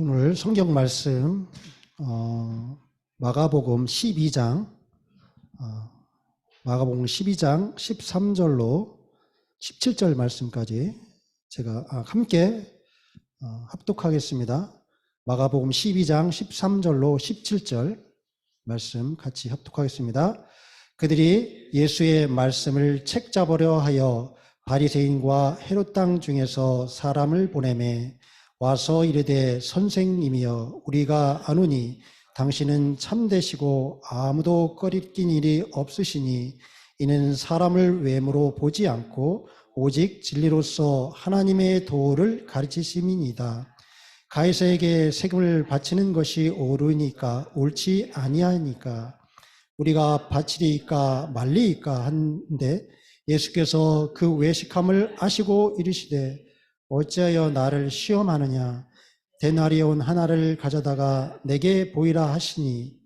오늘 성경 말씀 마가복음 12장 13절로 17절 말씀까지 제가 함께 합독하겠습니다. 마가복음 12장 13절로 17절 말씀 같이 합독하겠습니다. 그들이 예수의 말씀을 책잡으려 하여 바리새인과 헤롯 땅 중에서 사람을 보내매 와서 이르되 선생님이여 우리가 아노니 당신은 참되시고 아무도 꺼리낀 일이 없으시니 이는 사람을 외모로 보지 않고 오직 진리로서 하나님의 도를 가르치심이니이다. 가이사에게 세금을 바치는 것이 옳으니까 옳지 아니하니까 우리가 바치리이까 말리이까 한데 예수께서 그 외식함을 아시고 이르시되 어찌하여 나를 시험하느냐 데나리온 하나를 가져다가 내게 보이라 하시니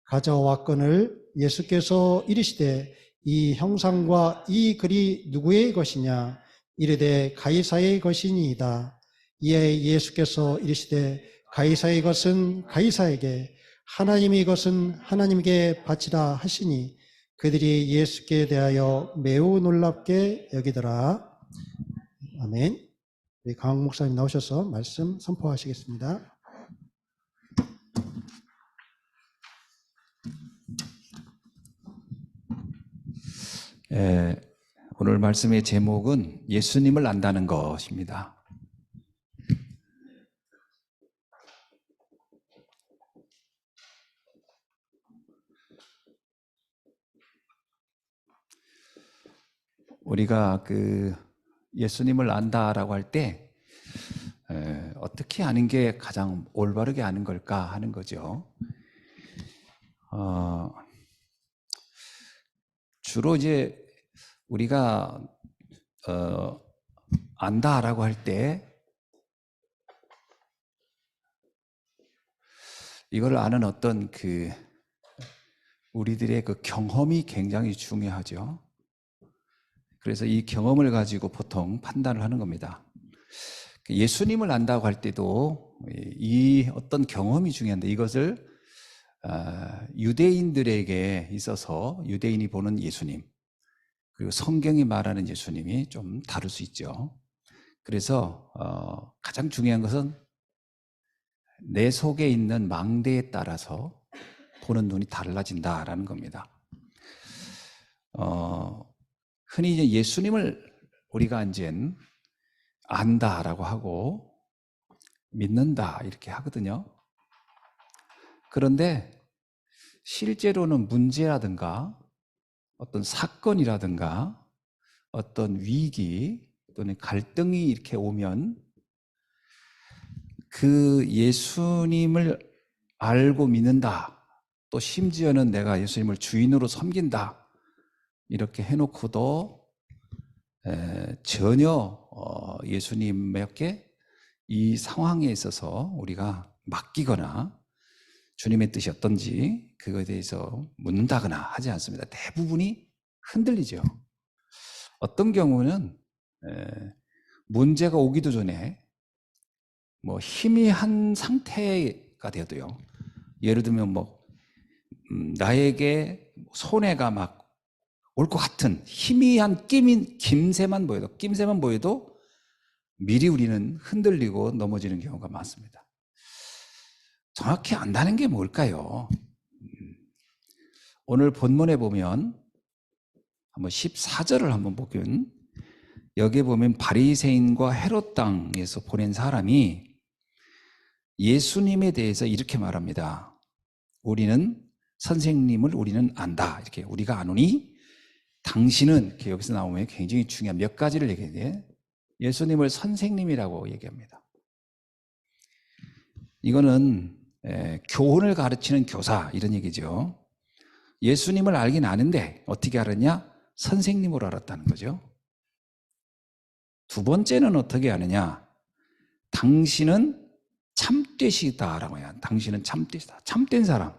가져왔거늘 예수께서 이르시되 이 형상과 이 글이 누구의 것이냐 이르되 가이사의 것이니이다. 이에 예수께서 이르시되 가이사의 것은 가이사에게 하나님의 것은 하나님께 바치라 하시니 그들이 예수께 대하여 매우 놀랍게 여기더라. 아멘. 우리 강홍 목사님 나오셔서 말씀 선포하시겠습니다. 오늘 말씀의 제목은 예수님을 안다는 것입니다. 우리가 예수님을 안다라고 할 때 어떻게 아는 게 가장 올바르게 아는 걸까 하는 거죠. 주로 이제 우리가 안다라고 할 때 이걸 아는 어떤 우리들의 경험이 굉장히 중요하죠. 그래서 이 경험을 가지고 보통 판단을 하는 겁니다. 예수님을 안다고 할 때도 이 어떤 경험이 중요한데 이것을 유대인들에게 있어서 유대인이 보는 예수님 그리고 성경이 말하는 예수님이 좀 다를 수 있죠. 그래서 가장 중요한 것은 내 속에 있는 망대에 따라서 보는 눈이 달라진다라는 겁니다. 흔히 이제 예수님을 우리가 이제 안다라고 하고 믿는다 이렇게 하거든요. 그런데 실제로는 문제라든가 어떤 사건이라든가 어떤 위기 또는 갈등이 이렇게 오면 그 예수님을 알고 믿는다, 또 심지어는 내가 예수님을 주인으로 섬긴다 이렇게 해놓고도 전혀 예수님에게 이 상황에 있어서 우리가 맡기거나 주님의 뜻이 어떤지 그거에 대해서 묻는다거나 하지 않습니다. 대부분이 흔들리죠. 어떤 경우는 문제가 오기도 전에 희미한 상태가 되어도요. 예를 들면 나에게 손해가 막 올 것 같은 희미한 낌새만 보여도 미리 우리는 흔들리고 넘어지는 경우가 많습니다. 정확히 안다는 게 뭘까요? 오늘 본문에 보면 한번 14절을 한번 보면 여기에 보면 바리새인과 헤롯 땅에서 보낸 사람이 예수님에 대해서 이렇게 말합니다. 선생님을 우리는 안다. 이렇게 우리가 아노니 당신은 이렇게 여기서 나오면 굉장히 중요한 몇 가지를 얘기해요. 예수님을 선생님이라고 얘기합니다. 이거는 교훈을 가르치는 교사 이런 얘기죠. 예수님을 알긴 아는데 어떻게 알았냐? 선생님으로 알았다는 거죠. 두 번째는 어떻게 아느냐? 당신은 참되시다라고 해요. 당신은 참되시다. 참된 사람.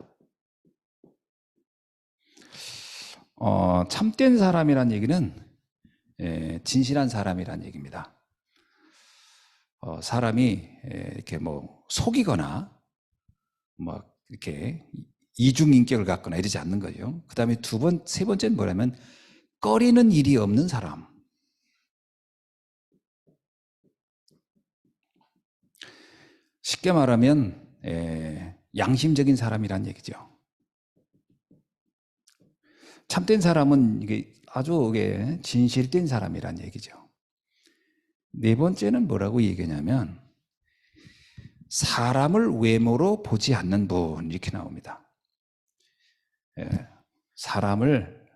참된 사람이란 얘기는 진실한 사람이란 얘기입니다. 사람이 이렇게 속이거나 뭐 이렇게 이중인격을 갖거나 이러지 않는 거죠. 그 다음에 세 번째는 뭐냐면 꺼리는 일이 없는 사람. 쉽게 말하면 양심적인 사람이란 얘기죠. 참된 사람은 이게 아주 진실된 사람이란 얘기죠. 네 번째는 뭐라고 얘기하냐면 사람을 외모로 보지 않는 분, 이렇게 나옵니다. 사람을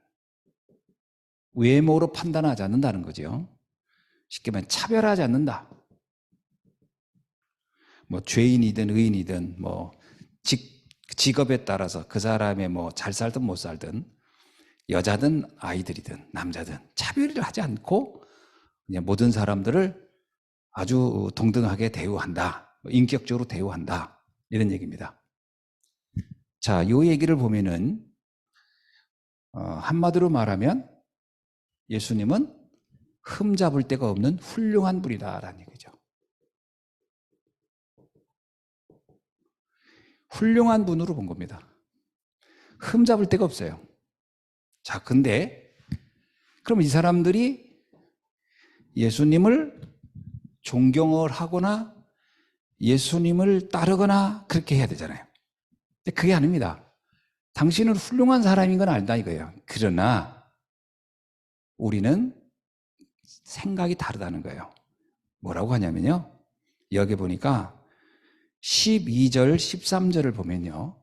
외모로 판단하지 않는다는 거죠. 쉽게 말하면 차별하지 않는다. 뭐 죄인이든 의인이든 뭐 직업에 따라서 그 사람의 뭐 잘 살든 못 살든 여자든 아이들이든 남자든 차별을 하지 않고 그냥 모든 사람들을 아주 동등하게 대우한다. 인격적으로 대우한다. 이런 얘기입니다. 자, 이 얘기를 보면은 한마디로 말하면 예수님은 흠잡을 데가 없는 훌륭한 분이다라는 얘기죠. 훌륭한 분으로 본 겁니다. 흠잡을 데가 없어요. 자, 근데 그럼 이 사람들이 예수님을 존경을 하거나 예수님을 따르거나 그렇게 해야 되잖아요. 근데 그게 아닙니다. 당신은 훌륭한 사람인 건 알다 이거예요. 그러나 우리는 생각이 다르다는 거예요. 뭐라고 하냐면요. 여기 보니까 12절, 13절을 보면요.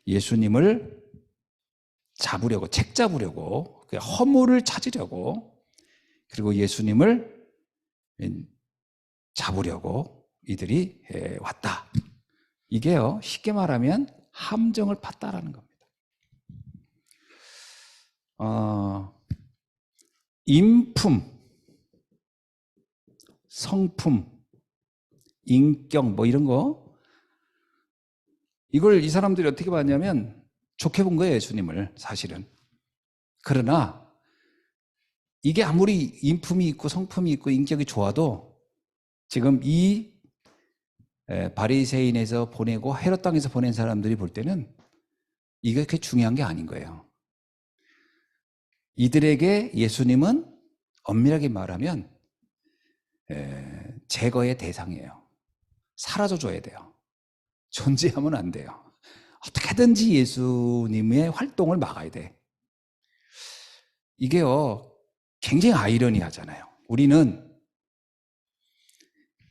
예수님을 잡으려고, 책 잡으려고, 허물을 찾으려고, 그리고 예수님을 잡으려고 이들이 왔다. 이게요, 쉽게 말하면 함정을 팠다라는 겁니다. 인품, 성품, 인격 뭐 이런 거, 이걸 이 사람들이 어떻게 봤냐면 좋게 본 거예요, 예수님을. 사실은. 그러나 이게 아무리 인품이 있고 성품이 있고 인격이 좋아도 지금 이 바리새인에서 보내고 헤롯 땅에서 보낸 사람들이 볼 때는 이게 그렇게 중요한 게 아닌 거예요. 이들에게 예수님은 엄밀하게 말하면 제거의 대상이에요. 사라져줘야 돼요. 존재하면 안 돼요. 어떻게든지 예수님의 활동을 막아야 돼. 이게요, 굉장히 아이러니하잖아요. 우리는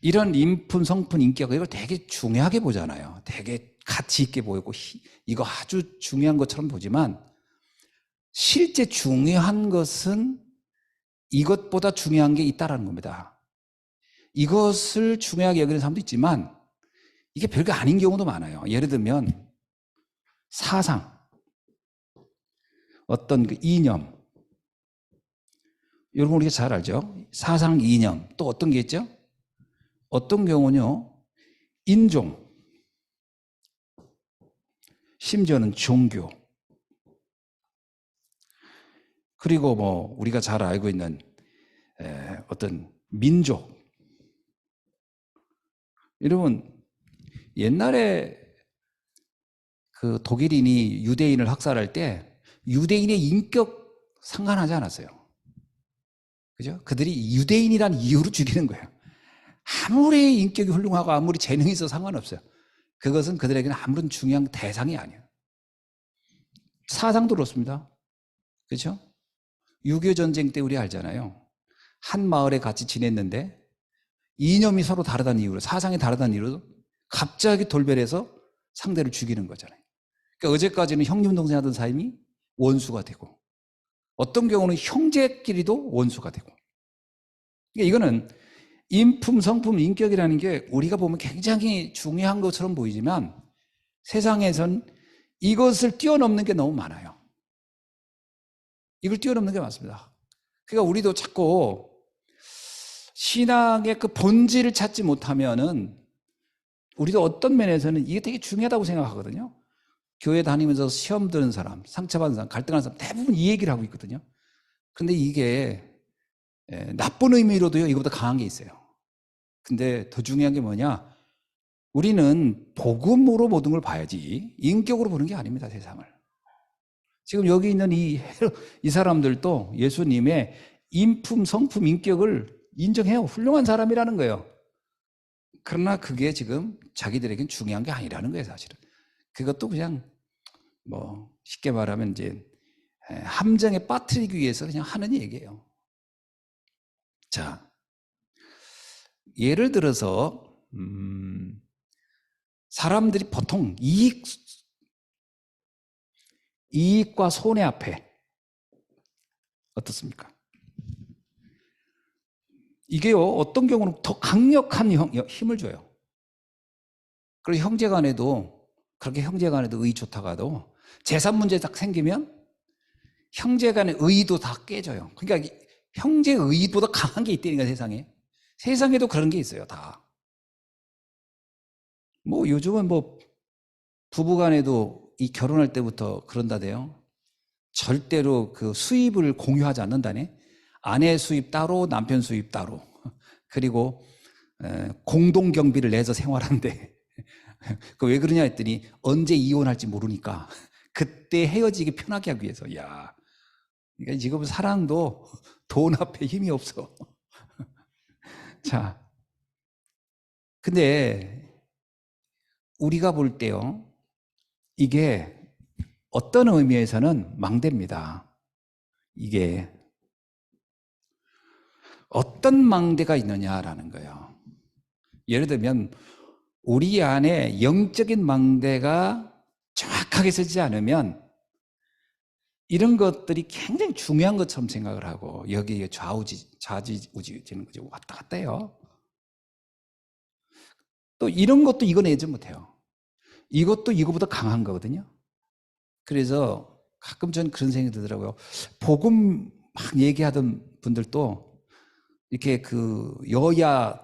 이런 인품, 성품, 인격 이걸 되게 중요하게 보잖아요. 되게 가치 있게 보이고 이거 아주 중요한 것처럼 보지만 실제 중요한 것은 이것보다 중요한 게 있다라는 겁니다. 이것을 중요하게 여기는 사람도 있지만 이게 별거 아닌 경우도 많아요. 예를 들면 사상, 어떤 그 이념, 여러분 우리가 잘 알죠? 사상, 이념, 또 어떤 게 있죠? 어떤 경우는요, 인종, 심지어는 종교, 그리고 뭐 우리가 잘 알고 있는 어떤 민족. 여러분 옛날에 그 독일인이 유대인을 학살할 때 유대인의 인격 상관하지 않았어요. 그죠? 그들이 유대인이란 이유로 죽이는 거예요. 아무리 인격이 훌륭하고 아무리 재능이 있어도 상관없어요. 그것은 그들에게는 아무런 중요한 대상이 아니에요. 사상도 그렇습니다. 그렇죠? 6.25 전쟁 때 우리 알잖아요. 한 마을에 같이 지냈는데 이념이 서로 다르다는 이유로, 사상이 다르다는 이유로 갑자기 돌변해서 상대를 죽이는 거잖아요. 그러니까 어제까지는 형님 동생 하던 사람이 원수가 되고 어떤 경우는 형제끼리도 원수가 되고. 그러니까 이거는 인품, 성품, 인격이라는 게 우리가 보면 굉장히 중요한 것처럼 보이지만 세상에선 이것을 뛰어넘는 게 너무 많아요. 이걸 뛰어넘는 게 많습니다. 그러니까 우리도 자꾸 신앙의 그 본질을 찾지 못하면은 우리도 어떤 면에서는 이게 되게 중요하다고 생각하거든요. 교회 다니면서 시험 드는 사람, 상처받는 사람, 갈등하는 사람 대부분 이 얘기를 하고 있거든요. 그런데 이게 나쁜 의미로도요, 이거보다 강한 게 있어요. 근데 더 중요한 게 뭐냐? 우리는 복음으로 모든 걸 봐야지 인격으로 보는 게 아닙니다, 세상을. 지금 여기 있는 이 사람들도 예수님의 인품, 성품, 인격을 인정해요. 훌륭한 사람이라는 거예요. 그러나 그게 지금 자기들에겐 중요한 게 아니라는 거예요, 사실은. 그것도 그냥 뭐 쉽게 말하면 이제 함정에 빠뜨리기 위해서 그냥 하는 얘기예요. 자, 예를 들어서 사람들이 보통 이익과 손해 앞에 어떻습니까? 이게요, 어떤 경우는 더 강력한 힘을 줘요. 그리고 형제간에도 그렇게 형제간에도 의이 좋다고 해도 재산 문제 딱 생기면 형제간의 의도 다 깨져요. 그러니까 형제 의보다 강한 게 있다니까, 세상에도 그런 게 있어요, 다. 뭐 요즘은 뭐 부부간에도 이 결혼할 때부터 그런다대요. 절대로 그 수입을 공유하지 않는다네. 아내 수입 따로, 남편 수입 따로. 그리고 공동 경비를 내서 생활하는데 그 왜 그러냐 했더니 언제 이혼할지 모르니까 그때 헤어지기 편하게 하기 위해서. 야, 그러니까 지금 사랑도 돈 앞에 힘이 없어. 자, 근데 우리가 볼 때요, 이게 어떤 의미에서는 망대입니다. 이게 어떤 망대가 있느냐라는 거예요. 예를 들면 우리 안에 영적인 망대가 정확하게 서지 않으면 이런 것들이 굉장히 중요한 것처럼 생각을 하고 여기에 좌지우지 되는 거죠. 왔다 갔다 해요. 또 이런 것도 이겨내지 못해요. 이것도 이거보다 강한 거거든요. 그래서 가끔 저는 그런 생각이 들더라고요. 복음 막 얘기하던 분들도 이렇게 그 여야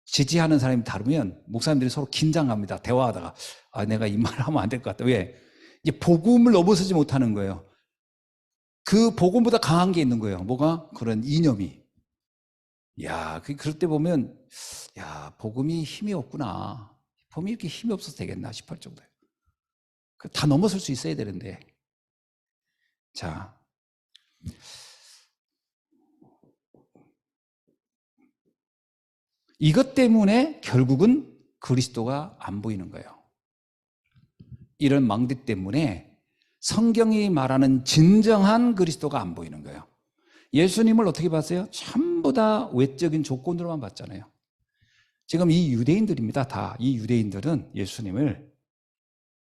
지지하는 사람이 다르면 목사님들이 서로 긴장합니다. 대화하다가 내가 이 말을 하면 안 될 것 같다. 왜? 이제 복음을 넘어서지 못하는 거예요. 그 복음보다 강한 게 있는 거예요. 뭐가? 그런 이념이. 야, 그럴 때 보면 야, 복음이 힘이 없구나. 복음이 이렇게 힘이 없어서 되겠나 싶을 정도예요. 다 넘어설 수 있어야 되는데. 자, 이것 때문에 결국은 그리스도가 안 보이는 거예요. 이런 망대 때문에 성경이 말하는 진정한 그리스도가 안 보이는 거예요. 예수님을 어떻게 봤어요? 전부 다 외적인 조건으로만 봤잖아요. 지금 이 유대인들입니다. 다 이 유대인들은 예수님을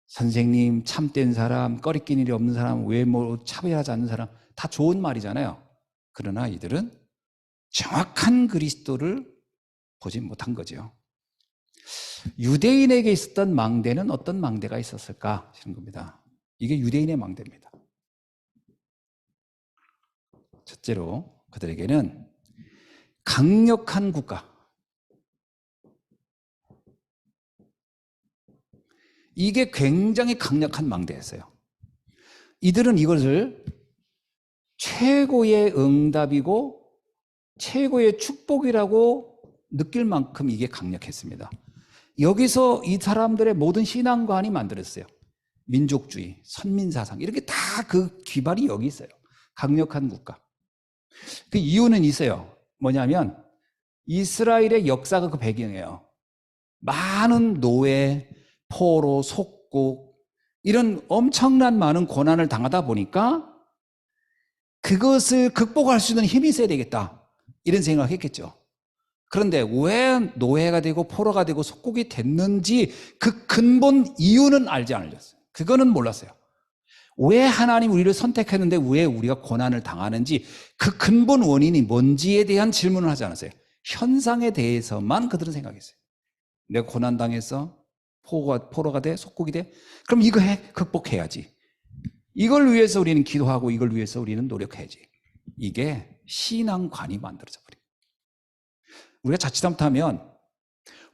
선생님, 참된 사람, 꺼리낀 일이 없는 사람, 외모 차별하지 않는 사람, 다 좋은 말이잖아요. 그러나 이들은 정확한 그리스도를 보지 못한 거죠. 유대인에게 있었던 망대는 어떤 망대가 있었을까 하는 겁니다. 이게 유대인의 망대입니다. 첫째로 그들에게는 강력한 국가, 이게 굉장히 강력한 망대였어요. 이들은 이것을 최고의 응답이고 최고의 축복이라고 느낄 만큼 이게 강력했습니다. 여기서 이 사람들의 모든 신앙관이 만들었어요. 민족주의, 선민사상, 이렇게 다 그 기반이 여기 있어요. 강력한 국가. 그 이유는 있어요. 뭐냐면 이스라엘의 역사가 그 배경이에요. 많은 노예, 포로, 속국, 이런 엄청난 많은 고난을 당하다 보니까 그것을 극복할 수 있는 힘이 있어야 되겠다, 이런 생각을 했겠죠. 그런데 왜 노예가 되고 포로가 되고 속국이 됐는지 그 근본 이유는 알지 않았어요. 그거는 몰랐어요. 왜 하나님 우리를 선택했는데 왜 우리가 고난을 당하는지 그 근본 원인이 뭔지에 대한 질문을 하지 않았어요. 현상에 대해서만 그들은 생각했어요. 내가 고난당해서 포로가 돼, 속국이 돼? 그럼 이거 극복해야지. 이걸 위해서 우리는 기도하고 이걸 위해서 우리는 노력해야지. 이게 신앙관이 만들어져 버려요. 우리가 자칫 잘못하면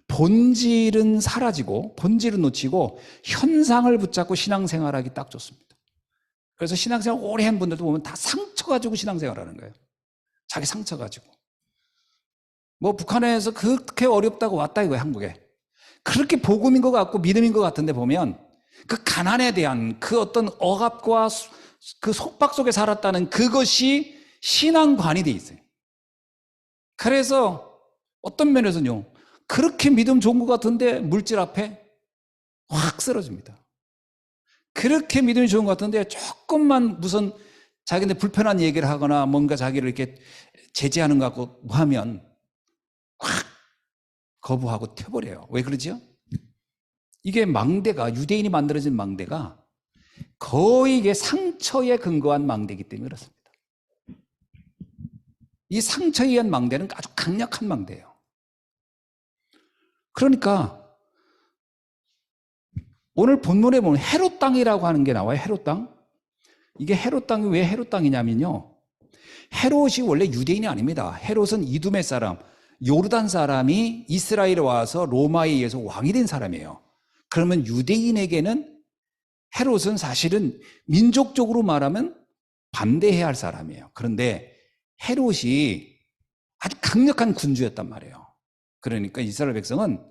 본질은 사라지고 본질은 놓치고 현상을 붙잡고 신앙생활하기 딱 좋습니다. 그래서 신앙생활 오래 한 분들도 보면 다 상처 가지고 신앙생활하는 거예요. 자기 상처 가지고. 뭐 북한에서 그렇게 어렵다고 왔다 이거야, 한국에. 그렇게 복음인 것 같고 믿음인 것 같은데 보면 그 가난에 대한 그 어떤 억압과 그 속박 속에 살았다는 그것이 신앙관이 돼 있어요. 그래서 어떤 면에서는요, 그렇게 믿음 좋은 것 같은데 물질 앞에 확 쓰러집니다. 그렇게 믿음이 좋은 것 같은데 조금만 무슨 자기한테 불편한 얘기를 하거나 뭔가 자기를 이렇게 제재하는 것 같고 뭐 하면 확 거부하고 튀어버려요. 왜 그러죠? 이게 망대가, 유대인이 만들어진 망대가 거의 이게 상처에 근거한 망대이기 때문에 그렇습니다. 이 상처에 의한 망대는 아주 강력한 망대예요. 그러니까 오늘 본문에 보면 헤롯 땅이라고 하는 게 나와요. 헤롯 땅. 이게 헤롯 땅이 왜 헤롯 땅이냐면요, 헤롯이 원래 유대인이 아닙니다. 헤롯은 이두메 사람, 요르단 사람이 이스라엘에 와서 로마에 의해서 왕이 된 사람이에요. 그러면 유대인에게는 헤롯은 사실은 민족적으로 말하면 반대해야 할 사람이에요. 그런데 헤롯이 아주 강력한 군주였단 말이에요. 그러니까 이스라엘 백성은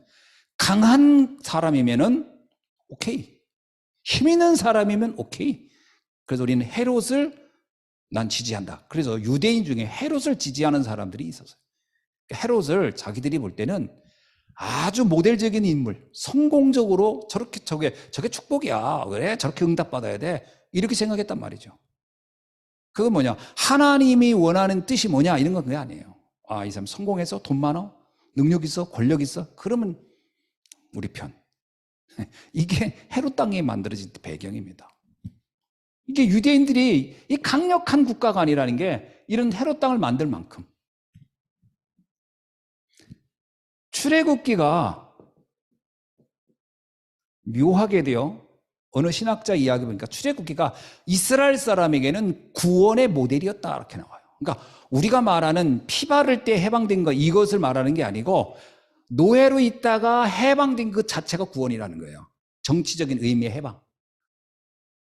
강한 사람이면은 오케이, 힘 있는 사람이면 오케이. 그래서 우리는 헤롯을 난 지지한다. 그래서 유대인 중에 헤롯을 지지하는 사람들이 있었어요. 헤롯을 자기들이 볼 때는 아주 모델적인 인물, 성공적으로 저게 축복이야. 그래, 저렇게 응답받아야 돼. 이렇게 생각했단 말이죠. 그건 뭐냐? 하나님이 원하는 뜻이 뭐냐? 이런 건 그게 아니에요. 아, 이 사람 성공해서 돈 많아? 능력 있어? 권력 있어? 그러면 우리 편. 이게 헤롯 땅에 만들어진 배경입니다. 이게 유대인들이 이 강력한 국가가 아니라는 게 이런 헤롯 땅을 만들 만큼. 출애굽기가 묘하게 돼요. 어느 신학자 이야기 보니까 출애굽기가 이스라엘 사람에게는 구원의 모델이었다 이렇게 나와요. 그러니까 우리가 말하는 피 바를 때 해방된 거 이것을 말하는 게 아니고 노예로 있다가 해방된 그 자체가 구원이라는 거예요. 정치적인 의미의 해방.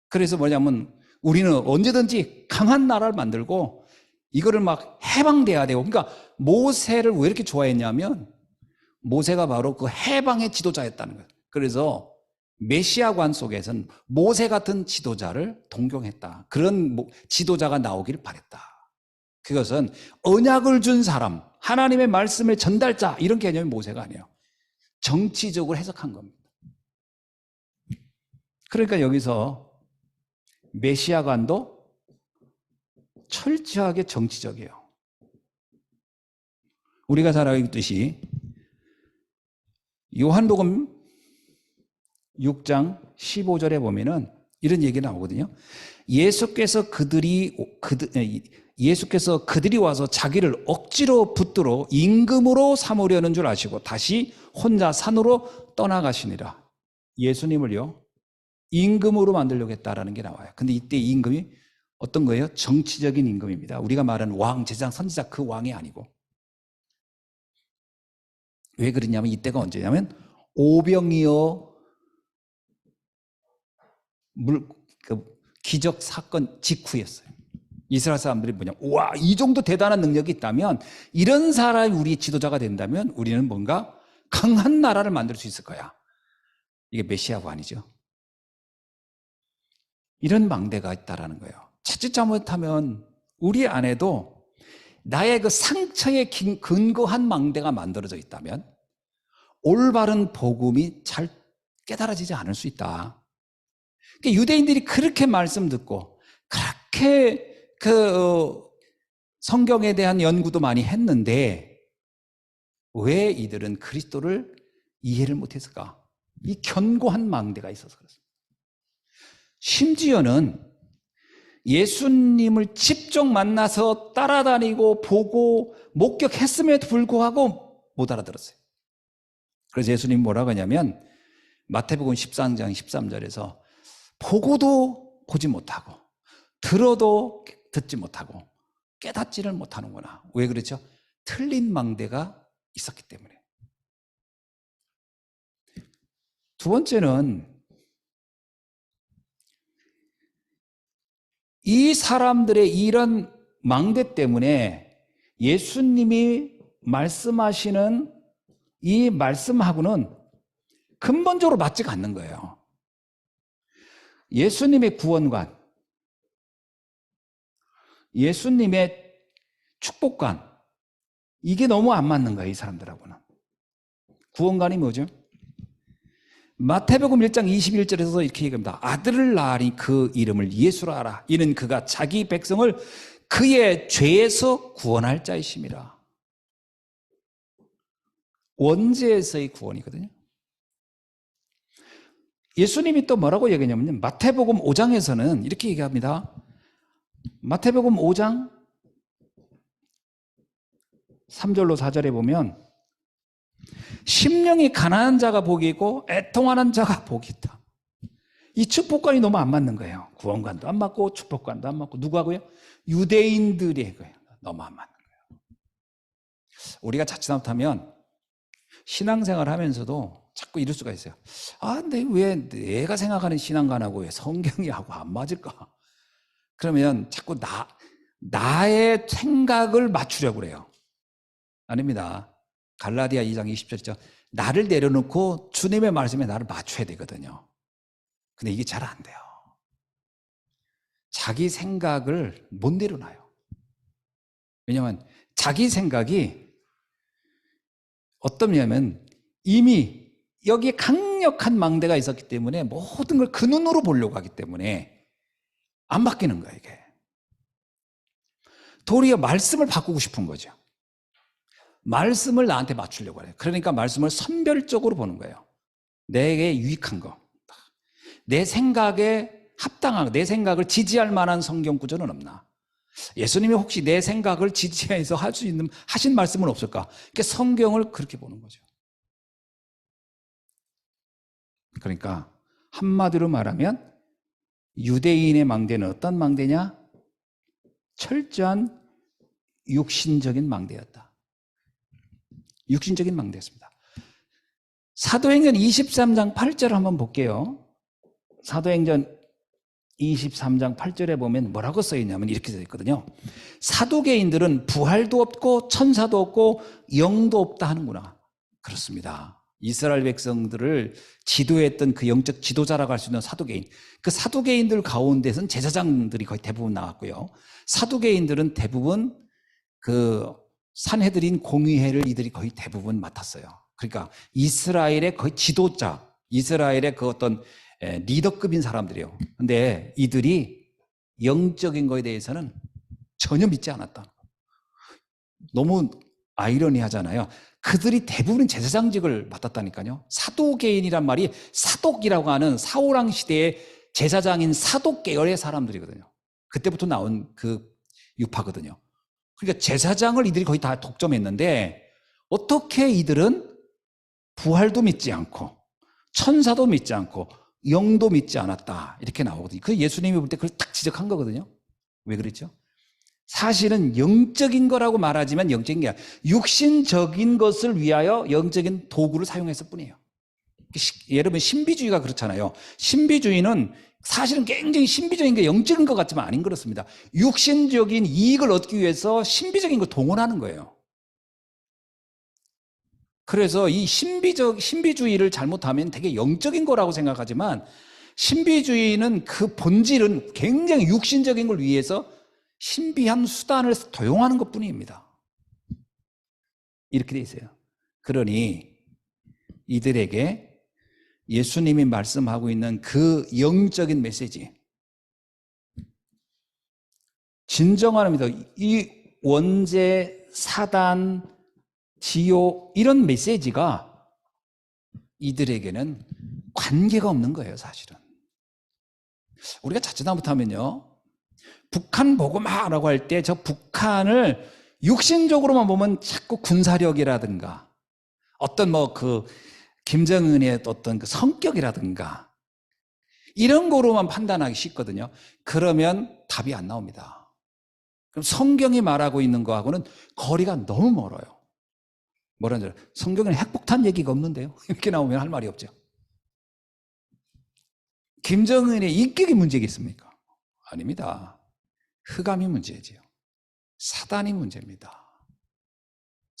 그래서 뭐냐면 우리는 언제든지 강한 나라를 만들고 이거를 막 해방돼야 되고, 그러니까 모세를 왜 이렇게 좋아했냐면 모세가 바로 그 해방의 지도자였다는 거예요. 그래서 메시아관 속에서는 모세 같은 지도자를 동경했다. 그런 지도자가 나오기를 바랬다. 그것은 언약을 준 사람, 하나님의 말씀의 전달자, 이런 개념이 모세가 아니에요. 정치적으로 해석한 겁니다. 그러니까 여기서 메시아관도 철저하게 정치적이에요. 우리가 잘 알고 있듯이 요한복음 6장 15절에 보면은 이런 얘기가 나오거든요. 예수께서 그들이 와서 자기를 억지로 붙들어 임금으로 삼으려는 줄 아시고 다시 혼자 산으로 떠나가시니라. 예수님을요, 임금으로 만들려고 했다라는 게 나와요. 근데 이때 임금이 어떤 거예요? 정치적인 임금입니다. 우리가 말하는 왕, 제사장, 선지자 그 왕이 아니고. 왜 그러냐면 이때가 언제냐면 오병이어 기적 사건 직후였어요. 이스라엘 사람들이 뭐냐, 와, 이 정도 대단한 능력이 있다면, 이런 사람이 우리 지도자가 된다면 우리는 뭔가 강한 나라를 만들 수 있을 거야. 이게 메시아관이죠. 이런 망대가 있다라는 거예요. 자칫 잘못하면 우리 안에도 나의 그 상처에 근거한 망대가 만들어져 있다면 올바른 복음이 잘 깨달아지지 않을 수 있다. 그러니까 유대인들이 그렇게 말씀 듣고 그렇게 성경에 대한 연구도 많이 했는데 왜 이들은 그리스도를 이해를 못했을까? 이 견고한 망대가 있어서 그렇습니다. 심지어는 예수님을 직접 만나서 따라다니고 보고 목격했음에도 불구하고 못 알아들었어요. 그래서 예수님이 뭐라고 하냐면 마태복음 13장 13절에서 보고도 보지 못하고 들어도 듣지 못하고 깨닫지를 못하는구나. 왜 그렇죠? 틀린 망대가 있었기 때문에. 두 번째는 이 사람들의 이런 망대 때문에 예수님이 말씀하시는 이 말씀하고는 근본적으로 맞지가 않는 거예요. 예수님의 구원관, 예수님의 축복관, 이게 너무 안 맞는 거예요, 이 사람들하고는. 구원관이 뭐죠? 마태복음 1장 21절에서 이렇게 얘기합니다. 아들을 낳으니 그 이름을 예수라 하라. 이는 그가 자기 백성을 그의 죄에서 구원할 자이심이라. 원죄에서의 구원이거든요. 예수님이 또 뭐라고 얘기하냐면 마태복음 5장에서는 이렇게 얘기합니다. 마태복음 5장 3절로 4절에 보면 심령이 가난한 자가 복이 있고 애통하는 자가 복이 있다. 이 축복관이 너무 안 맞는 거예요. 구원관도 안 맞고 축복관도 안 맞고 누구하고요? 유대인들의 거예요. 너무 안 맞는 거예요. 우리가 자칫 잘못하면 신앙생활 하면서도 자꾸 이럴 수가 있어요. 아, 근데 왜 내가 생각하는 신앙관하고 왜 성경이하고 안 맞을까? 그러면 자꾸 나의 생각을 맞추려고 그래요. 아닙니다. 갈라디아 2장 20절이죠. 나를 내려놓고 주님의 말씀에 나를 맞춰야 되거든요. 근데 이게 잘 안 돼요. 자기 생각을 못 내려놔요. 왜냐하면 자기 생각이 어떠냐면 이미 여기에 강력한 망대가 있었기 때문에 모든 걸 그 눈으로 보려고 하기 때문에 안 바뀌는 거예요, 이게. 도리어 말씀을 바꾸고 싶은 거죠. 말씀을 나한테 맞추려고 해요. 그러니까 말씀을 선별적으로 보는 거예요. 내게 유익한 거. 내 생각에 합당한, 내 생각을 지지할 만한 성경 구절은 없나? 예수님이 혹시 내 생각을 지지해서 할 수 있는, 하신 말씀은 없을까? 그러니까 성경을 그렇게 보는 거죠. 그러니까 한마디로 말하면 유대인의 망대는 어떤 망대냐? 철저한 육신적인 망대였다. 육신적인 망대였습니다. 사도행전 23장 8절을 한번 볼게요. 사도행전 23장 8절에 보면 뭐라고 써있냐면 이렇게 써있거든요. 사두개인들은 부활도 없고 천사도 없고 영도 없다 하는구나. 그렇습니다. 이스라엘 백성들을 지도했던 그 영적 지도자라고 할 수 있는 사두개인. 그 사두개인들 가운데서는 제사장들이 거의 대부분 나왔고요. 사두개인들은 대부분 그 산헤드린 공의회를 이들이 거의 대부분 맡았어요. 그러니까 이스라엘의 거의 지도자, 이스라엘의 그 어떤 리더급인 사람들이에요. 근데 이들이 영적인 거에 대해서는 전혀 믿지 않았다. 너무 아이러니하잖아요. 그들이 대부분 제사장직을 맡았다니까요. 사도개인이란 말이 사독이라고 하는 사울왕 시대의 제사장인 사독 계열의 사람들이거든요. 그때부터 나온 그 유파거든요. 그러니까 제사장을 이들이 거의 다 독점했는데 어떻게 이들은 부활도 믿지 않고 천사도 믿지 않고 영도 믿지 않았다 이렇게 나오거든요. 그 예수님이 볼 때 그걸 딱 지적한 거거든요. 왜 그랬죠? 사실은 영적인 거라고 말하지만 영적인 게 아니라 육신적인 것을 위하여 영적인 도구를 사용했을 뿐이에요. 예를 들면 신비주의가 그렇잖아요. 신비주의는 사실은 굉장히 신비적인 게 영적인 것 같지만 아닌 그렇습니다. 육신적인 이익을 얻기 위해서 신비적인 걸 동원하는 거예요. 그래서 이 신비주의를 잘못하면 되게 영적인 거라고 생각하지만 신비주의는 그 본질은 굉장히 육신적인 걸 위해서 신비한 수단을 도용하는 것 뿐입니다. 이렇게 돼 있어요. 그러니 이들에게 예수님이 말씀하고 있는 그 영적인 메시지, 진정한 의미로 이 원죄, 사단, 지옥 이런 메시지가 이들에게는 관계가 없는 거예요, 사실은. 우리가 자칫 잘못하면요, 북한 복음화라고 할 때 저 북한을 육신적으로만 보면 자꾸 군사력이라든가 어떤 김정은의 어떤 그 성격이라든가 이런 거로만 판단하기 쉽거든요. 그러면 답이 안 나옵니다. 그럼 성경이 말하고 있는 거하고는 거리가 너무 멀어요. 뭐라는 줄 성경에는 핵폭탄 얘기가 없는데요. 이렇게 나오면 할 말이 없죠. 김정은의 인격이 문제겠습니까? 아닙니다. 흑암이 문제지요. 사단이 문제입니다.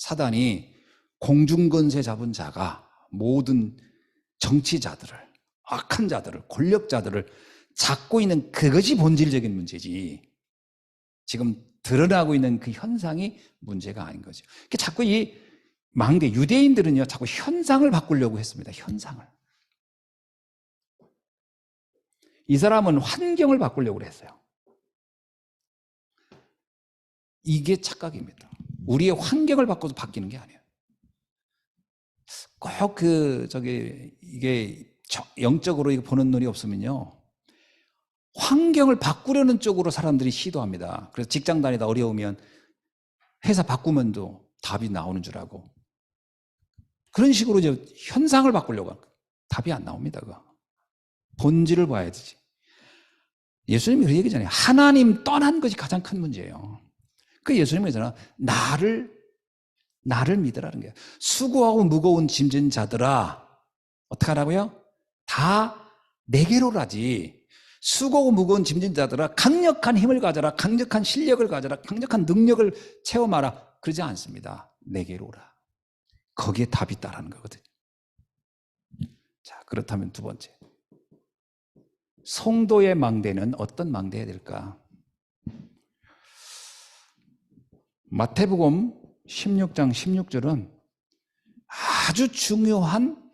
사단이 공중권세 잡은 자가 모든 정치자들을, 악한 자들을, 권력자들을 잡고 있는 그것이 본질적인 문제지, 지금 드러나고 있는 그 현상이 문제가 아닌 거죠. 자꾸 이 망대, 유대인들은요, 자꾸 현상을 바꾸려고 했습니다. 현상을. 이 사람은 환경을 바꾸려고 했어요. 이게 착각입니다. 우리의 환경을 바꿔서 바뀌는 게 아니에요. 꼭 이게 영적으로 보는 눈이 없으면요, 환경을 바꾸려는 쪽으로 사람들이 시도합니다. 그래서 직장 다니다 어려우면 회사 바꾸면도 답이 나오는 줄 알고, 그런 식으로 이제 현상을 바꾸려고 하는 거예요. 답이 안 나옵니다. 그거. 본질을 봐야 되지. 예수님이 그렇게 얘기하잖아요. 하나님 떠난 것이 가장 큰 문제예요. 그 예수님이 그러잖아. 나를 믿으라는 거예요. 수고하고 무거운 짐진 자들아, 어떻게 하라고요? 다 내게로 라지. 수고하고 무거운 짐진 자들아, 강력한 힘을 가져라, 강력한 실력을 가져라, 강력한 능력을 체험하라. 그러지 않습니다. 내게로 오라. 거기에 답이 있다라는 거거든요. 자, 그렇다면 두 번째, 성도의 망대는 어떤 망대해야 될까? 마태복음 16장 16절은 아주 중요한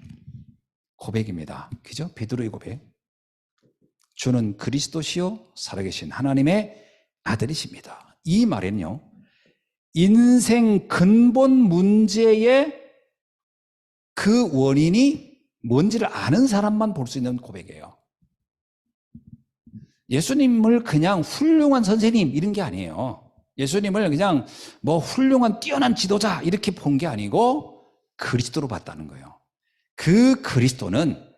고백입니다. 그죠? 베드로의 고백. 주는 그리스도시요 살아계신 하나님의 아들이십니다. 이 말에는요, 인생 근본 문제의 그 원인이 뭔지를 아는 사람만 볼 수 있는 고백이에요. 예수님을 그냥 훌륭한 선생님 이런 게 아니에요. 예수님을 그냥 훌륭한 뛰어난 지도자 이렇게 본 게 아니고 그리스도로 봤다는 거예요. 그 그리스도는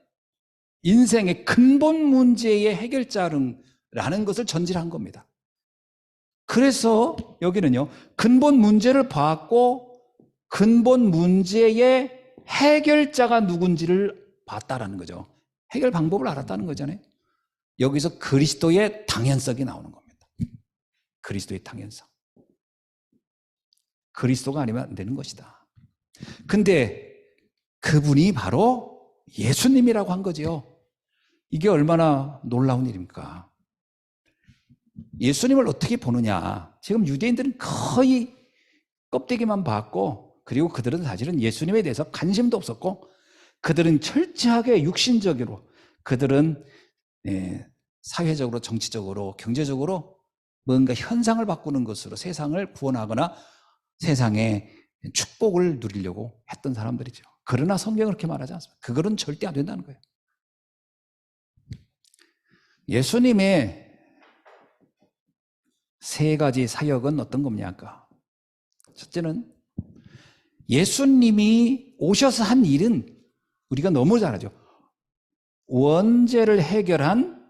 인생의 근본 문제의 해결자라는 것을 전제한 겁니다. 그래서 여기는요, 근본 문제를 봤고 근본 문제의 해결자가 누군지를 봤다라는 거죠. 해결 방법을 알았다는 거잖아요. 여기서 그리스도의 당연성이 나오는 겁니다. 그리스도의 당연성. 그리스도가 아니면 안 되는 것이다. 근데 그분이 바로 예수님이라고 한 거죠. 이게 얼마나 놀라운 일입니까? 예수님을 어떻게 보느냐. 지금 유대인들은 거의 껍데기만 봤고, 그리고 그들은 사실은 예수님에 대해서 관심도 없었고, 그들은 철저하게 육신적으로, 그들은 사회적으로, 정치적으로, 경제적으로 뭔가 현상을 바꾸는 것으로 세상을 구원하거나 세상에 축복을 누리려고 했던 사람들이죠. 그러나 성경은 그렇게 말하지 않습니다. 그거는 절대 안 된다는 거예요. 예수님의 세 가지 사역은 어떤 겁니까? 첫째는 예수님이 오셔서 한 일은 우리가 너무 잘 알죠. 원죄를 해결한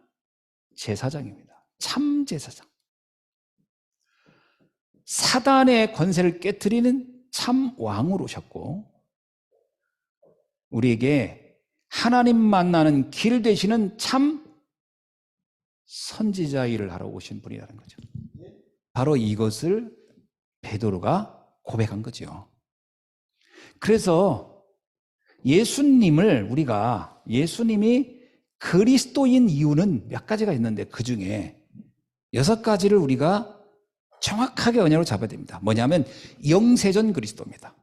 제사장입니다. 참 제사장. 사단의 권세를 깨트리는 참 왕으로 오셨고, 우리에게 하나님 만나는 길 되시는 참 선지자 일을 하러 오신 분이라는 거죠. 바로 이것을 베드로가 고백한 거죠. 그래서 예수님이 그리스도인 이유는 몇 가지가 있는데 그 중에 6가지를 우리가 정확하게 언약으로 잡아야 됩니다. 뭐냐면 영세전 그리스도입니다.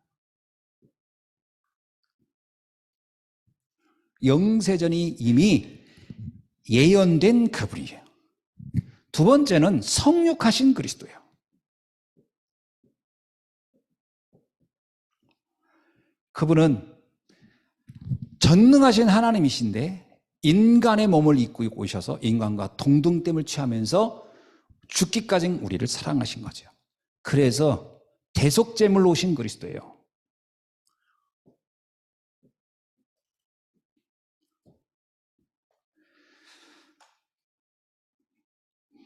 영세전이 이미 예언된 그분이에요. 두 번째는 성육하신 그리스도예요. 그분은 전능하신 하나님이신데 인간의 몸을 입고 오셔서 인간과 동등됨을 취하면서 죽기까지 우리를 사랑하신 거죠. 그래서 대속제물로 오신 그리스도예요.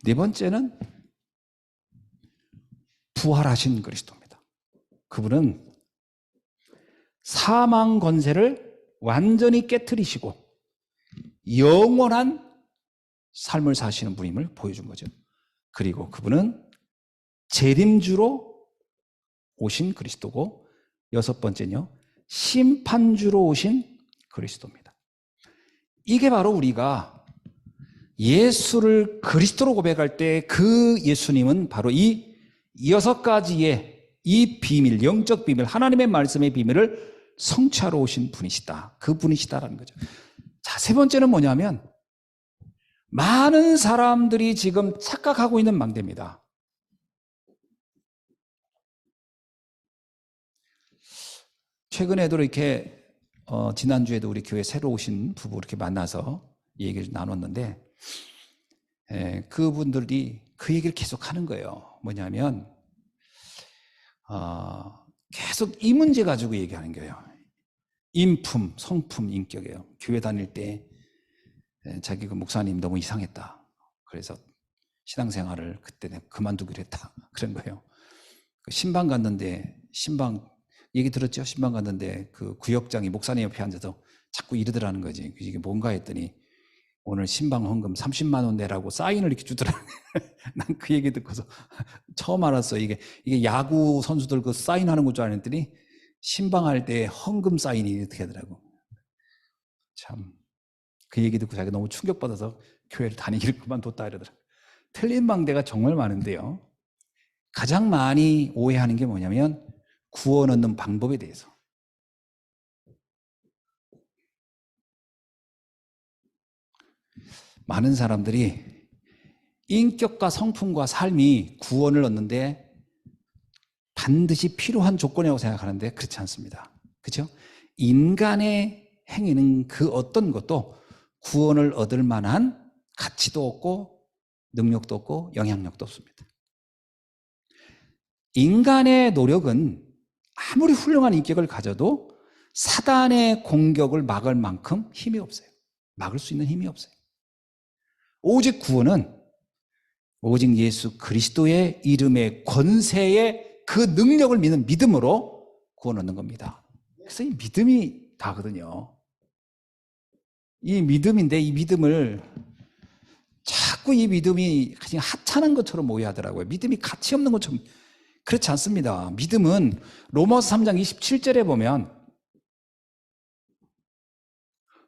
네 번째는 부활하신 그리스도입니다. 그분은 사망 권세를 완전히 깨트리시고 영원한 삶을 사시는 분임을 보여준 거죠. 그리고 그분은 재림주로 오신 그리스도고 여섯 번째는요, 심판주로 오신 그리스도입니다. 이게 바로 우리가 예수를 그리스도로 고백할 때 그 예수님은 바로 이 여섯 가지의 이 비밀, 영적 비밀, 하나님의 말씀의 비밀을 성취하러 오신 분이시다. 그 분이시다라는 거죠. 자, 세 번째는 뭐냐면 많은 사람들이 지금 착각하고 있는 망대입니다. 최근에도 이렇게 지난주에도 우리 교회 새로 오신 부부 이렇게 만나서 이 얘기를 나눴는데 그분들이 그 얘기를 계속 하는 거예요. 뭐냐면 계속 이 문제 가지고 얘기하는 거예요. 인품, 성품, 인격이에요. 교회 다닐 때 자기 그 목사님 너무 이상했다. 그래서 신앙생활을 그때 그만두기로 했다. 그런 거예요. 신방 갔는데 신방 얘기 들었죠? 신방 갔는데 그 구역장이 목사님 옆에 앉아서 자꾸 이러더라는 거지. 이게 뭔가 했더니 오늘 신방 헌금 30만 원 내라고 사인을 이렇게 주더라는 거예요. 난 그 얘기 듣고서 처음 알았어. 이게 야구 선수들 그 사인하는 것 줄 알았더니 신방할 때 헌금 사인이 이렇게 하더라고. 참. 그 얘기 듣고 자기가 너무 충격받아서 교회를 다니기를 그만뒀다 이러더라고요. 틀린 망대가 정말 많은데요. 가장 많이 오해하는 게 뭐냐면 구원 얻는 방법에 대해서. 많은 사람들이 인격과 성품과 삶이 구원을 얻는데 반드시 필요한 조건이라고 생각하는데 그렇지 않습니다. 그렇죠? 인간의 행위는 그 어떤 것도 구원을 얻을 만한 가치도 없고 능력도 없고 영향력도 없습니다. 인간의 노력은 아무리 훌륭한 인격을 가져도 사단의 공격을 막을 만큼 힘이 없어요. 막을 수 있는 힘이 없어요. 오직 구원은 오직 예수 그리스도의 이름의 권세의 그 능력을 믿는 믿음으로 구원 얻는 겁니다. 그래서 이 믿음이 다거든요. 이 믿음인데 이 믿음을 자꾸 이 믿음이 그냥 하찮은 것처럼 오해하더라고요. 믿음이 가치 없는 것처럼. 그렇지 않습니다. 믿음은 로마서 3장 27절에 보면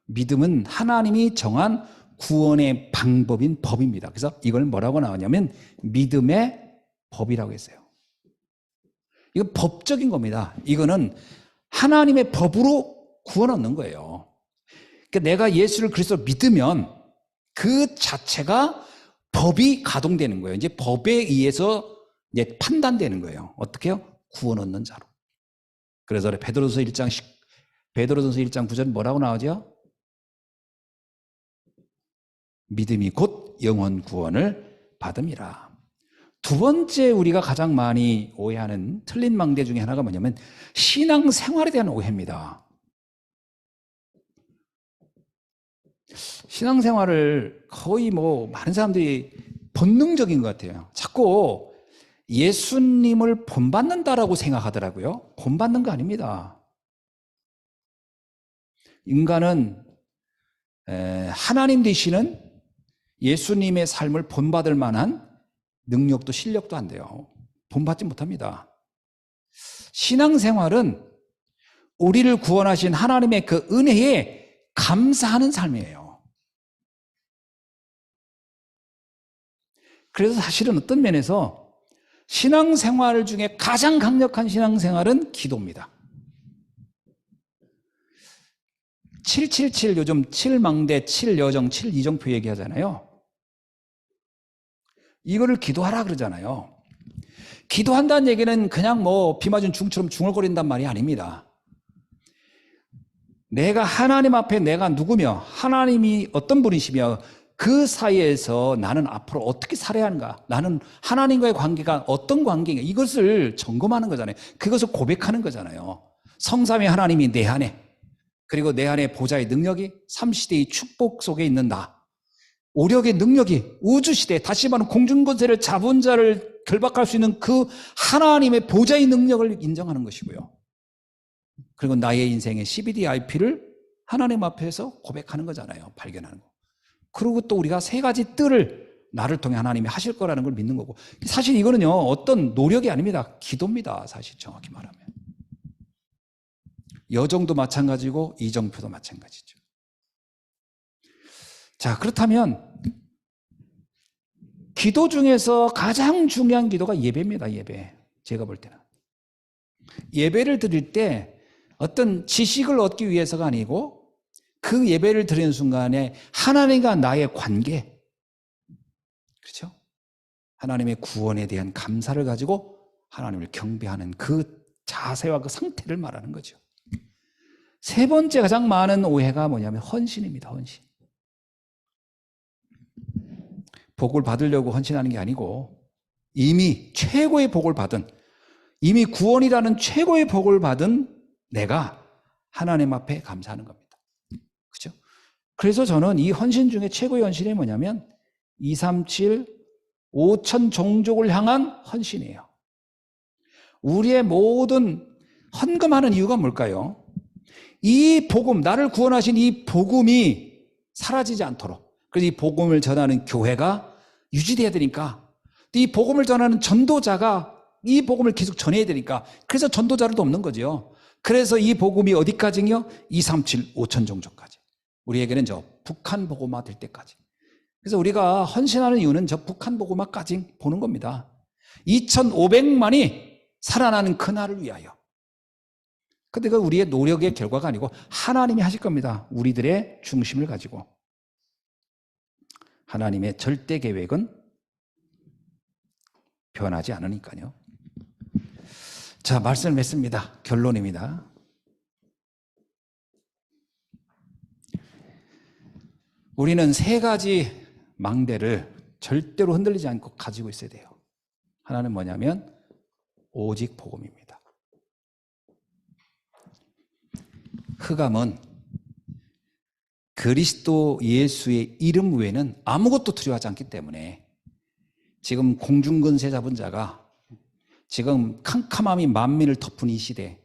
믿음은 하나님이 정한 구원의 방법인 법입니다. 그래서 이걸 뭐라고 나오냐면 믿음의 법이라고 했어요. 이건 법적인 겁니다. 이거는 하나님의 법으로 구원 얻는 거예요. 그러니까 내가 예수를 그리스도로 믿으면 그 자체가 법이 가동되는 거예요. 이제 법에 의해서 이제 판단되는 거예요. 어떻게 해요? 구원 얻는 자로. 그래서 베드로서 1장 9절 뭐라고 나오죠? 믿음이 곧 영혼 구원을 받음이라. 두 번째 우리가 가장 많이 오해하는 틀린 망대 중에 하나가 뭐냐면 신앙생활에 대한 오해입니다. 신앙생활을 거의 많은 사람들이 본능적인 것 같아요. 자꾸 예수님을 본받는다라고 생각하더라고요. 본받는 거 아닙니다. 인간은 하나님 되시는 예수님의 삶을 본받을 만한 능력도 실력도 안 돼요. 본받지 못합니다. 신앙생활은 우리를 구원하신 하나님의 그 은혜에 감사하는 삶이에요. 그래서 사실은 어떤 면에서 신앙생활 중에 가장 강력한 신앙생활은 기도입니다. 777 요즘 7망대, 7여정, 7이정표 얘기하잖아요. 이거를 기도하라 그러잖아요. 기도한다는 얘기는 그냥 비 맞은 중처럼 중얼거린단 말이 아닙니다. 내가 하나님 앞에 내가 누구며 하나님이 어떤 분이시며 그 사이에서 나는 앞으로 어떻게 살아야 하는가, 나는 하나님과의 관계가 어떤 관계인가, 이것을 점검하는 거잖아요. 그것을 고백하는 거잖아요. 성삼위 하나님이 내 안에, 그리고 내 안에 보좌의 능력이 삼시대의 축복 속에 있는 나, 오력의 능력이 우주시대, 다시 말하면 공중권세를 잡은 자를 결박할 수 있는 그 하나님의 보좌의 능력을 인정하는 것이고요. 그리고 나의 인생의 CBDIP를 하나님 앞에서 고백하는 거잖아요. 발견하는 거. 그리고 또 우리가 세 가지 뜰을 나를 통해 하나님이 하실 거라는 걸 믿는 거고, 사실 이거는요 어떤 노력이 아닙니다. 기도입니다. 사실 정확히 말하면 여정도 마찬가지고 이정표도 마찬가지죠. 자, 그렇다면 기도 중에서 가장 중요한 기도가 예배입니다. 예배. 제가 볼 때는 예배를 드릴 때 어떤 지식을 얻기 위해서가 아니고 그 예배를 드리는 순간에 하나님과 나의 관계, 그렇죠? 하나님의 구원에 대한 감사를 가지고 하나님을 경배하는 그 자세와 그 상태를 말하는 거죠. 세 번째 가장 많은 오해가 뭐냐면 헌신입니다. 헌신. 복을 받으려고 헌신하는 게 아니고 이미 최고의 복을 받은, 이미 구원이라는 최고의 복을 받은 내가 하나님 앞에 감사하는 겁니다. 그렇죠? 그래서 저는 이 헌신 중에 최고의 헌신이 뭐냐면 237 5천 종족을 향한 헌신이에요. 우리의 모든 헌금하는 이유가 뭘까요? 이 복음, 나를 구원하신 이 복음이 사라지지 않도록, 그래서 이 복음을 전하는 교회가 유지돼야 되니까, 이 복음을 전하는 전도자가 이 복음을 계속 전해야 되니까, 그래서 전도자도 없는 거죠. 그래서 이 복음이 어디까지요? 237 5천 종족까지. 우리에게는 저 북한 복음화 될 때까지. 그래서 우리가 헌신하는 이유는 저 북한 복음화까지 보는 겁니다. 2,500만이 살아나는 그날을 위하여. 근데 그 우리의 노력의 결과가 아니고 하나님이 하실 겁니다. 우리들의 중심을 가지고. 하나님의 절대 계획은 변하지 않으니까요. 자, 말씀을 맺습니다. 결론입니다. 우리는 세 가지 망대를 절대로 흔들리지 않고 가지고 있어야 돼요. 하나는 뭐냐면 오직 복음입니다. 흑암은 그리스도 예수의 이름 외에는 아무것도 두려워하지 않기 때문에 지금 공중근세 잡은 자가 지금 캄캄함이 만민을 덮은 이 시대,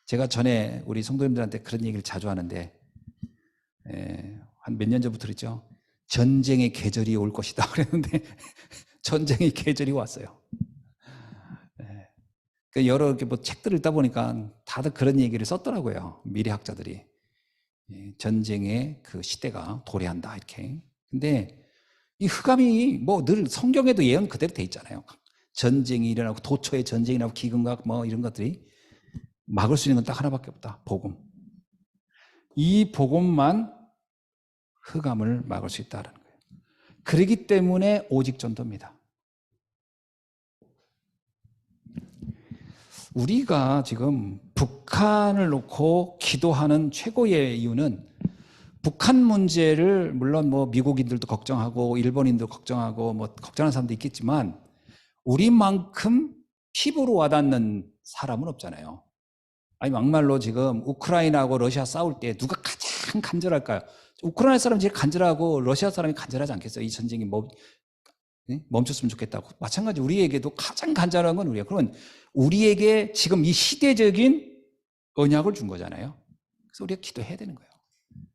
제가 전에 우리 성도님들한테 그런 얘기를 자주 하는데 한 몇 년 전부터 그랬죠. 전쟁의 계절이 올 것이다 그랬는데 전쟁의 계절이 왔어요. 여러 이렇게 뭐 책들을 읽다 보니까 다들 그런 얘기를 썼더라고요. 미래학자들이. 전쟁의 그 시대가 도래한다 이렇게. 근데 이 흑암이 뭐 늘 성경에도 예언 그대로 돼 있잖아요. 전쟁이 일어나고 도처에 전쟁이 나고 기근과 뭐 이런 것들이 막을 수 있는 건 딱 하나밖에 없다. 복음. 이 복음만 흑암을 막을 수 있다는 거예요. 그렇기 때문에 오직 전도입니다. 우리가 지금 북한을 놓고 기도하는 최고의 이유는 북한 문제를 물론 뭐 미국인들도 걱정하고 일본인도 걱정하고 뭐 걱정하는 사람도 있겠지만 우리만큼 피부로 와닿는 사람은 없잖아요. 아니 막말로 지금 우크라이나하고 러시아 싸울 때 누가 가장 간절할까요? 우크라이나 사람이 제일 간절하고 러시아 사람이 간절하지 않겠어요? 이 전쟁이 멈췄으면 좋겠다고. 마찬가지 우리에게도 가장 간절한 건 우리예요. 그러면 우리에게 지금 이 시대적인 언약을 준 거잖아요. 그래서 우리가 기도해야 되는 거예요.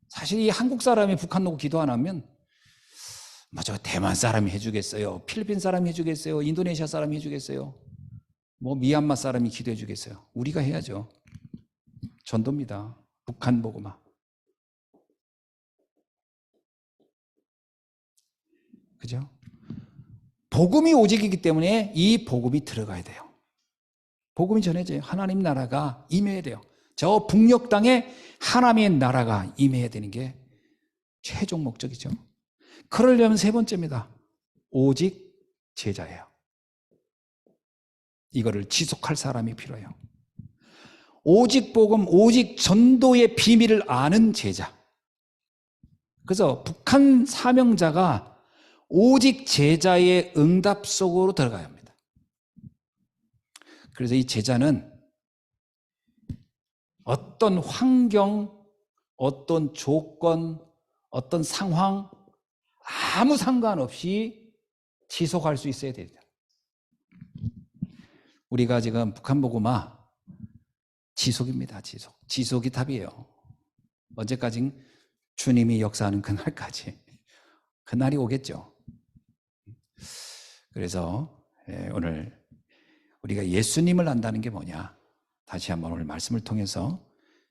사실 이 한국 사람이 북한 놓고 기도 안 하면 뭐 저 대만 사람이 해주겠어요? 필리핀 사람이 해주겠어요? 인도네시아 사람이 해주겠어요? 뭐 미얀마 사람이 기도해 주겠어요? 우리가 해야죠. 전도입니다. 북한 복음화. 그죠? 복음이 오직이기 때문에 이 복음이 들어가야 돼요. 복음이 전해져요. 하나님 나라가 임해야 돼요. 저 북녘 땅에 하나님의 나라가 임해야 되는 게 최종 목적이죠. 그러려면 세 번째입니다. 오직 제자예요. 이거를 지속할 사람이 필요해요. 오직 복음, 오직 전도의 비밀을 아는 제자. 그래서 북한 사명자가 오직 제자의 응답 속으로 들어가야 합니다. 그래서 이 제자는 어떤 환경, 어떤 조건, 어떤 상황 아무 상관없이 지속할 수 있어야 됩니다. 우리가 지금 북한 복음화 지속입니다. 지속이 답이에요. 언제까지? 주님이 역사하는 그날까지. 그날이 오겠죠. 그래서 오늘 우리가 예수님을 안다는 게 뭐냐? 다시 한번 오늘 말씀을 통해서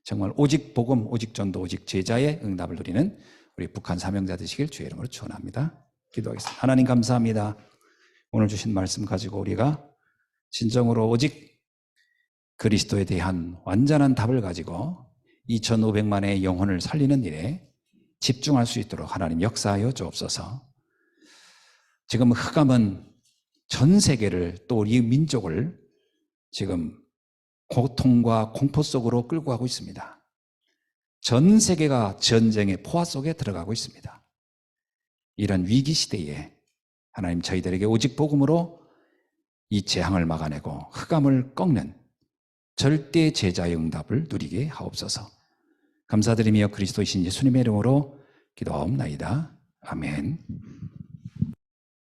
정말 오직 복음, 오직 전도, 오직 제자의 응답을 누리는 우리 북한 사명자 되시길 주의 이름으로 축원합니다. 기도하겠습니다. 하나님 감사합니다. 오늘 주신 말씀 가지고 우리가 진정으로 오직 그리스도에 대한 완전한 답을 가지고 2,500만의 영혼을 살리는 일에 집중할 수 있도록 하나님 역사하여 주옵소서. 지금 흑암은 전 세계를 또 우리 민족을 지금 고통과 공포 속으로 끌고 가고 있습니다. 전 세계가 전쟁의 포화 속에 들어가고 있습니다. 이런 위기 시대에 하나님 저희들에게 오직 복음으로 이 재앙을 막아내고 흑암을 꺾는 절대 제자의 응답을 누리게 하옵소서. 감사드리며 그리스도이신 예수님의 이름으로 기도하옵나이다. 아멘.